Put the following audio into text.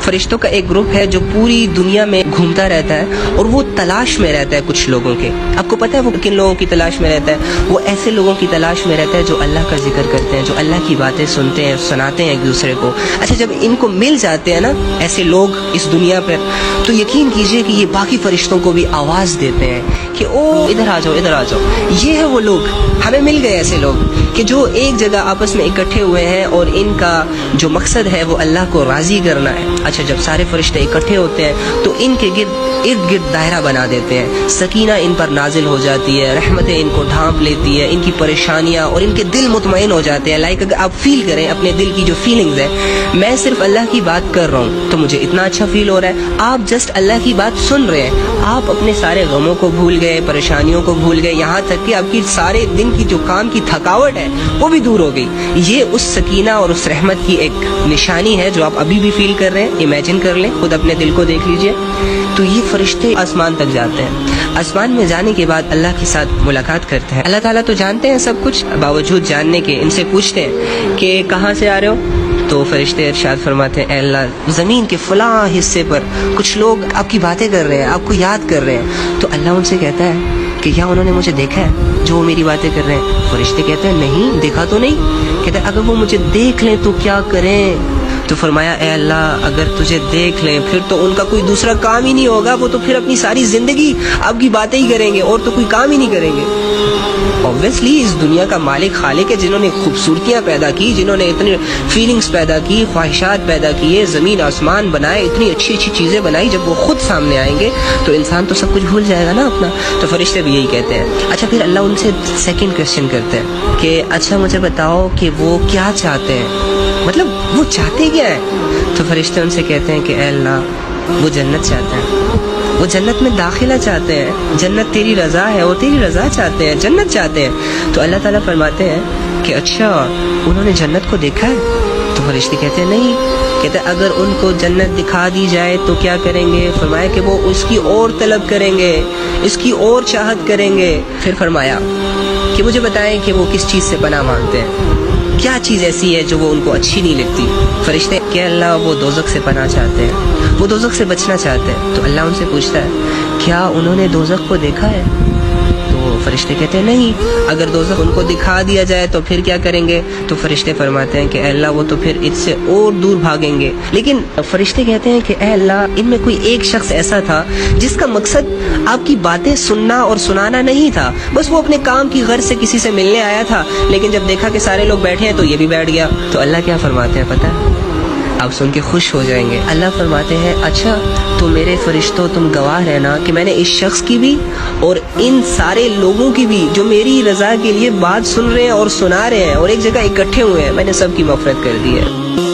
فرشتوں کا ایک گروپ ہے جو پوری دنیا میں گھومتا رہتا ہے اور وہ تلاش میں رہتا ہے کچھ لوگوں کے. آپ کو پتہ ہے وہ کن لوگوں کی تلاش میں رہتا ہے؟ وہ ایسے لوگوں کی تلاش میں رہتا ہے جو اللہ کا ذکر کرتے ہیں, جو اللہ کی باتیں سنتے ہیں, سناتے ہیں ایک دوسرے کو. اچھا, جب ان کو مل جاتے ہیں نا ایسے لوگ اس دنیا پر, تو یقین کیجئے کہ یہ باقی فرشتوں کو بھی آواز دیتے ہیں کہ او ادھر آ جاؤ, ادھر آ جاؤ. یہ ہے وہ لوگ, ہمیں مل گئے ایسے لوگ کہ جو ایک جگہ آپس میں اکٹھے ہوئے ہیں اور ان کا جو مقصد ہے وہ اللہ کو راضی کرنا ہے. اچھا, جب سارے فرشتے اکٹھے ہوتے ہیں تو ان کے ارد گرد دائرہ بنا دیتے ہیں, سکینہ ان پر نازل ہو جاتی ہے, رحمتیں ان کو ڈھانپ لیتی ہے, ان کی پریشانیاں اور ان کے دل مطمئن ہو جاتے ہیں. لائک اگر آپ فیل کریں اپنے دل کی جو فیلنگز ہے, میں صرف اللہ کی بات کر رہا ہوں تو مجھے اتنا اچھا فیل ہو رہا ہے. آپ جسٹ اللہ کی بات سن رہے ہیں, آپ اپنے سارے غموں کو بھول گئے, پریشانیوں کو بھول گئے, یہاں تک کہ آپ کی سارے دن کی جو کام کی تھکاوٹ ہے وہ بھی دور ہو گئی. یہ اس سکینہ اور اس رحمت کی ایک نشانی ہے جو آپ ابھی بھی فیل کر رہے ہیں. امیجن کر لیں, خود اپنے دل کو دیکھ لیجئے. تو یہ فرشتے آسمان تک جاتے ہیں. آسمان میں جانے کے بعد اللہ کے ساتھ ملاقات کرتے ہیں. اللہ تعالیٰ تو جانتے ہیں سب کچھ, باوجود جاننے کے ان سے پوچھتے ہیں کہ کہاں سے آ رہے ہو؟ تو فرشتے ارشاد فرماتے ہیں, اے اللہ زمین کے فلاں حصے پر کچھ لوگ آپ کی باتیں کر رہے ہیں, آپ کو یاد کر رہے ہیں. تو اللہ ان سے کہتا ہے کہ کیا انہوں نے مجھے دیکھا ہے جو میری باتیں کر رہے ہیں؟ فرشتے کہتے ہیں نہیں, دیکھا تو نہیں. کہتے ہیں اگر وہ مجھے دیکھ لیں تو کیا کریں؟ تو فرمایا, اے اللہ اگر تجھے دیکھ لیں پھر تو ان کا کوئی دوسرا کام ہی نہیں ہوگا, وہ تو پھر اپنی ساری زندگی آپ کی باتیں ہی کریں گے اور تو کوئی کام ہی نہیں کریں گے. اوبویسلی اس دنیا کا مالک خالق ہے جنہوں نے خوبصورتیاں پیدا کی, جنہوں نے اتنی فیلنگز پیدا کی, خواہشات پیدا کیے, زمین آسمان بنائے, اتنی اچھی اچھی چیزیں بنائی. جب وہ خود سامنے آئیں گے تو انسان تو سب کچھ بھول جائے گا نا اپنا. تو فرشتے بھی یہی کہتے ہیں. اچھا, پھر اللہ ان سے سیکنڈ کویسچن کرتے ہیں کہ اچھا مجھے بتاؤ کہ وہ کیا چاہتے ہیں, مطلب وہ چاہتے کیا ہے؟ تو فرشتے ان سے کہتے ہیں کہ اے اللہ وہ جنت چاہتے ہیں, وہ جنت میں داخلہ چاہتے ہیں, جنت تیری رضا ہے اور تیری رضا چاہتے ہیں, جنت چاہتے ہیں. تو اللہ تعالیٰ فرماتے ہیں کہ اچھا انہوں نے جنت کو دیکھا ہے؟ تو فرشتے کہتے ہیں نہیں. کہتے ہیں اگر ان کو جنت دکھا دی جائے تو کیا کریں گے؟ فرمایا کہ وہ اس کی اور طلب کریں گے, اس کی اور چاہت کریں گے. پھر فرمایا کہ مجھے بتائیں کہ وہ کس چیز سے پناہ مانگتے ہیں, کیا چیز ایسی ہے جو وہ ان کو اچھی نہیں لگتی؟ فرشتے کہ اللہ وہ دوزخ سے پناہ چاہتے ہیں, وہ دوزخ سے بچنا چاہتے ہیں. تو اللہ ان سے پوچھتا ہے کیا انہوں نے دوزخ کو دیکھا ہے؟ تو فرشتے کہتے ہیں نہیں. اگر دوزخ ان کو دکھا دیا جائے تو پھر کیا کریں گے؟ تو فرشتے فرماتے ہیں کہ اے اللہ وہ تو پھر اس سے اور دور بھاگیں گے. لیکن فرشتے کہتے ہیں کہ اے اللہ ان میں کوئی ایک شخص ایسا تھا جس کا مقصد آپ کی باتیں سننا اور سنانا نہیں تھا, بس وہ اپنے کام کی غرض سے کسی سے ملنے آیا تھا, لیکن جب دیکھا کہ سارے لوگ بیٹھے ہیں تو یہ بھی بیٹھ گیا. تو اللہ کیا فرماتے ہیں پتہ ہے؟ آپ سن کے خوش ہو جائیں گے. اللہ فرماتے ہیں اچھا تو میرے فرشتوں تم گواہ رہنا کہ میں نے اس شخص کی بھی اور ان سارے لوگوں کی بھی جو میری رضا کے لیے بات سن رہے ہیں اور سنا رہے ہیں اور ایک جگہ اکٹھے ہوئے ہیں, میں نے سب کی مغفرت کر دی ہے.